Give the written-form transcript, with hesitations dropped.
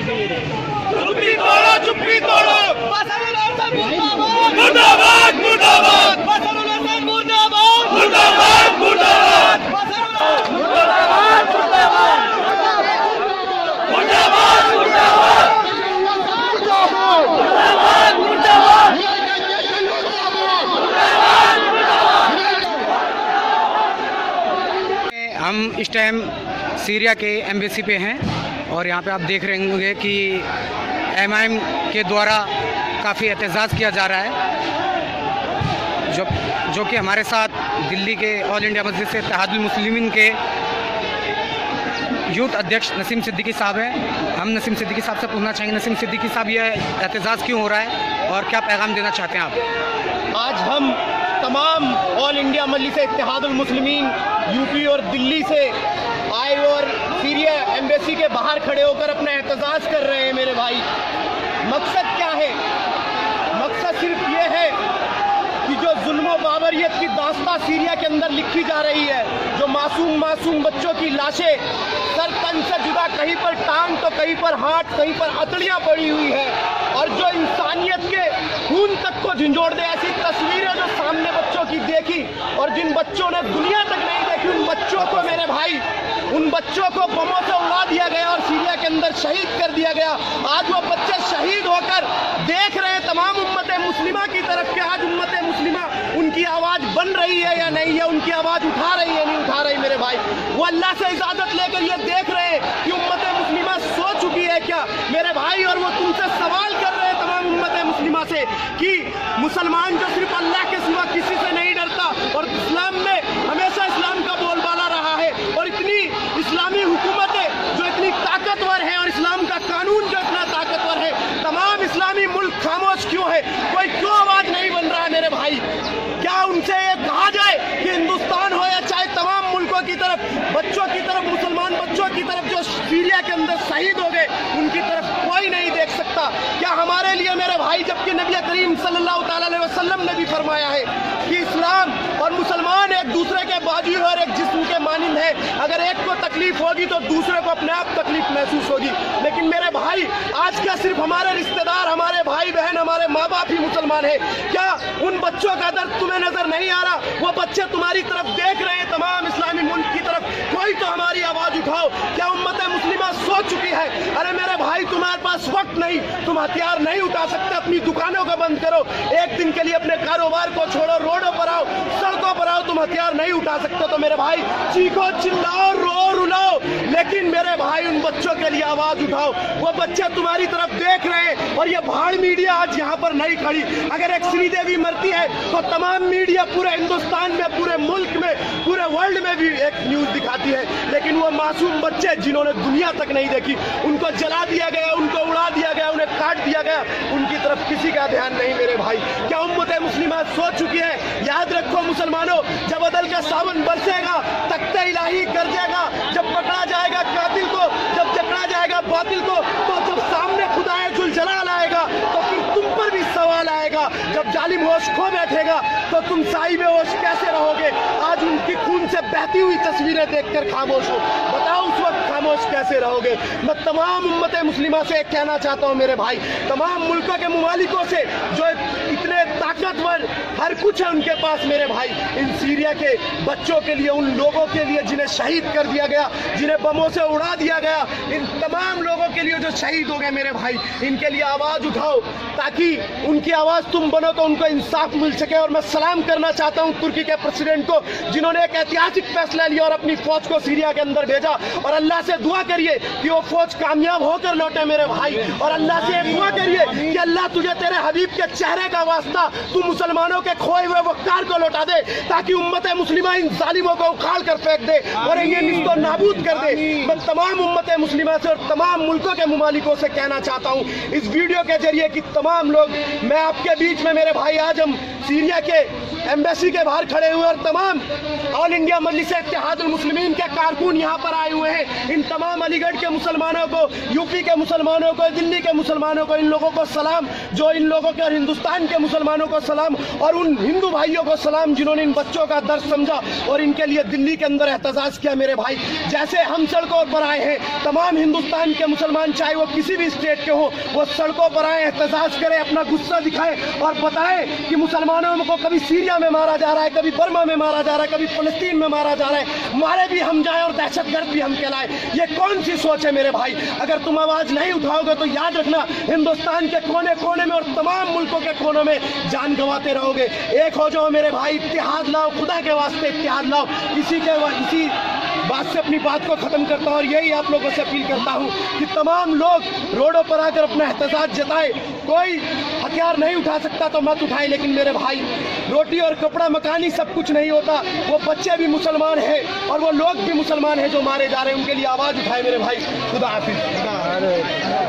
चुप्पी तोड़ो, चुप्पी तोड़ो। मुर्दाबाद, मुर्दाबाद, मुर्दाबाद, मुर्दाबाद, मुर्दाबाद, हम इस टाइम सीरिया के एम्बेसी पे हैं और यहाँ पे आप देख रहे होंगे कि MIM के द्वारा काफ़ी एहतजाज किया जा रहा है, जो कि हमारे साथ दिल्ली के ऑल इंडिया मजलिस से इत्तेहादुल मुस्लिमीन के यूथ अध्यक्ष नसीम सिद्दीकी साहब हैं। हम नसीम सिद्दीकी साहब से पूछना चाहेंगे, नसीम सिद्दीकी साहब, ये एहतजाज क्यों हो रहा है और क्या पैगाम देना चाहते हैं आप? आज हम तमाम ऑल इंडिया मजलिस से इत्तेहादुल मुस्लिमीन यूपी और दिल्ली से आए और सीरिया एम्बेसी के बाहर खड़े होकर अपना एहतजाज कर रहे हैं मेरे भाई। मकसद क्या है? मकसद सिर्फ ये है कि जो जुल्म बाबरियत की दास्तां सीरिया के अंदर लिखी जा रही है, जो मासूम बच्चों की लाशें सर तन से जुदा, कहीं पर टांग तो कहीं पर हाथ, कहीं पर अतड़ियाँ पड़ी हुई है, और जो इंसानियत के खून तक को झंझोड़ दे, ऐसी तस्वीरें जो सामने बच्चों की देखी और जिन बच्चों ने दुनिया तक नहीं देखी, उन बच्चों को मेरे भाई, उन बच्चों को बमों से उड़ा दिया गया और सीरिया के अंदर शहीद कर दिया गया। आज वो बच्चे शहीद होकर देख रहे हैं तमाम उम्मत मुस्लिमा की तरफ कि आज उम्मत मुस्लिमा उनकी आवाज़ बन रही है या नहीं है, उनकी आवाज़ उठा रही है नहीं उठा रही मेरे भाई। वो अल्लाह से इजाज़त लेकर ये देख रहे हैं कि उम्मत मुस्लिमा सो चुकी है क्या मेरे भाई, और वो तुमसे सवाल कर रहे हैं तमाम उम्मत मुस्लिमा से कि मुसलमान जो सिर्फ अल्लाह के सिवा किसी से नहीं डरता, और इस्लाम में हमेशा इस्लाम का बोलबाला रहा है, और इतनी इस्लामी हुकूमतें जो इतनी ताकतवर है और इस्लाम का कानून जो इतना ताकतवर है, तमाम इस्लामी मुल्क खामोश क्यों है? कोई क्यों आवाज़ नहीं बन रहा है मेरे भाई? क्या उनसे ये कहा जाए कि हिंदुस्तान हो या चाहे तमाम मुल्कों की तरफ, बच्चों की तरफ, मुसलमान बच्चों की तरफ जो सीरिया के अंदर शहीद हो गए, उनकी तरफ कोई नहीं देख सकता? क्या हमारे लिए मेरे भाई, जबकि नबी करीम सल्लल्लाहु अलैहि वसल्लम ने भी फरमाया है कि इस्लाम और मुसलमान एक दूसरे के बाजू और एक जिस्म के मानिंद है, अगर एक को तकलीफ होगी तो दूसरे को अपने आप तकलीफ महसूस होगी। लेकिन मेरे भाई, आज क्या सिर्फ हमारे रिश्तेदार, हमारे भाई बहन, हमारे माँ बाप ही मुसलमान है? क्या उन बच्चों का दर्द तुम्हें नजर नहीं आ रहा? वो बच्चे तुम्हारी तरफ देख रहे हैं, तमाम इस्लामी मुल्क की तरफ। कोई तो हमारी आवाज उठाओ। क्या उम्मत मुस्लिमा सो चुकी है? अरे मेरे भाई, तुम्हारे पास वक्त नहीं, तुम हथियार नहीं उठा सकते, अपनी दुकानों को बंद करो, एक दिन के लिए अपने कारोबार को छोड़ो, रोडों पर आओ, सड़कों पर आओ, तुम हथियार नहीं उठा सकते तो मेरे भाई चीखो, चिल्लाओ, रो रुलाओ, लेकिन मेरे भाई उन बच्चों के लिए आवाज उठाओ। वो बच्चे तुम्हारी तरफ देख रहे हैं, और ये भाड़ मीडिया आज यहाँ पर नहीं खड़ी। अगर एक श्रीदेवी मरती है तो तमाम मीडिया पूरे हिंदुस्तान में, पूरे मुल्क में, पूरे वर्ल्ड में भी एक न्यूज दिखाती है, लेकिन वो मासूम बच्चे जिन्होंने दुनिया तक नहीं देखी, उनको जला दिया गया, उनको उड़ा दिया गया, उन्हें काट दिया गया, उनकी तरफ किसी का ध्यान नहीं मेरे भाई। क्या उम्मत मुस्लिमा सो चुकी है? याद रखो मुसलमानों, जब अदल का सावन बरसेगा, तख्ते इलाही गरजेगा, जब पकड़ा जाएगा कातिल को, जब जकड़ा जाएगा बातिल को, तो जब सामने खुदाए जुल जलाल आएगा तो फिर तुम पर भी सवाल आएगा। जब जालिम होश खो बैठेगा तो तुम साहिब होश कैसे रहोगे? आज उनकी खून से बहती हुई तस्वीरें देखकर खामोश हो, बताओ उस वक्त खामोश कैसे रहोगे? मैं तमाम उम्मत मुस्लिमा से कहना चाहता हूँ मेरे भाई, तमाम मुल्कों के मुमालिकों से जो इतने ताकतवर हर कुछ है उनके पास मेरे भाई, इन सीरिया के बच्चों के लिए, उन लोगों के लिए जिन्हें शहीद कर दिया गया, जिन्हें बमों से उड़ा दिया गया, इन तमाम लोगों के लिए जो शहीद हो गए मेरे भाई, इनके लिए आवाज उठाओ ताकि उनकी आवाज तुम बनो तो उनको इंसाफ मिल सके। और मैं सलाम करना चाहता हूं तुर्की के प्रेसिडेंट को, जिन्होंने एक ऐतिहासिक फैसला लिया और अपनी फौज को सीरिया के अंदर भेजा, और अल्लाह से दुआ करिए कि वो फौज कामयाब होकर लौटे मेरे भाई, और अल्लाह से दुआ करिए कि अल्लाह तुझे तेरे हबीब के चेहरे का वास्ता तू मुसलमानों के खोए हुए वक़ार को लौटा दे, ताकि उम्मत मुस्लिमा इन जालिमों को उखाड़ कर फेंक दे और ये निस्तो नाबूद कर दे। मैं तमाम उम्मत मुस्लिमा से और तमाम मुल्कों के मुमालिकों से कहना चाहता हूँ इस वीडियो के जरिए कि तमाम लोग, मैं आपके बीच में मेरे भाई, आज हम सीरिया के एम्बेसी के बाहर खड़े हुए और तमाम ऑल इंडिया मजलिस इत्तेहादुल मुस्लिमीन के कारकुन यहाँ पर आए हुए हैं। इन तमाम अलीगढ़ के मुसलमानों को, यूपी के मुसलमानों को, दिल्ली के मुसलमानों को, इन लोगों को सलाम, जो इन लोगों के और हिंदुस्तान के मुसलमानों को सलाम और उन हिंदू भाइयों को सलाम जिन्होंने इन बच्चों का दर्द समझा और इनके लिए दिल्ली के अंदर एहतजाज किया। मेरे भाई, जैसे हम सड़कों पर आए हैं, तमाम हिंदुस्तान के मुसलमान चाहे वो किसी भी स्टेट के हो, वो सड़कों पर आए, एहतजाज करें, अपना गुस्सा दिखाएं और बताएं कि मुसलमानों को कभी सीरिया में मारा जा रहा है, कभी बर्मा में मारा जा रहा है, कभी फलस्तीन में मारा जा रहा है, मारे भी हम जाएं और दहशतगर्द भी हम कहलाएं। ये कौन सी सोच है मेरे भाई? अगर तुम आवाज नहीं उठाओगे तो याद रखना, हिंदुस्तान के कोने कोने में और तमाम मुल्कों के कोनों में जान गंवाते रहोगे। एक हो जाओ मेरे भाई, इत्तेहाद लाओ, खुदा के वास्ते इत्तेहाद लाओ। इसी बात से अपनी बात को खत्म करता हूं और यही आप लोगों से अपील करता हूं कि तमाम लोग रोडों पर आकर अपना एहतजाज जताए। कोई हथियार नहीं उठा सकता तो मत उठाए, लेकिन मेरे भाई, रोटी और कपड़ा मकान ही सब कुछ नहीं होता। वो बच्चे भी मुसलमान हैं और वो लोग भी मुसलमान हैं जो मारे जा रहे हैं, उनके लिए आवाज उठाए मेरे भाई। खुदा हाफिज।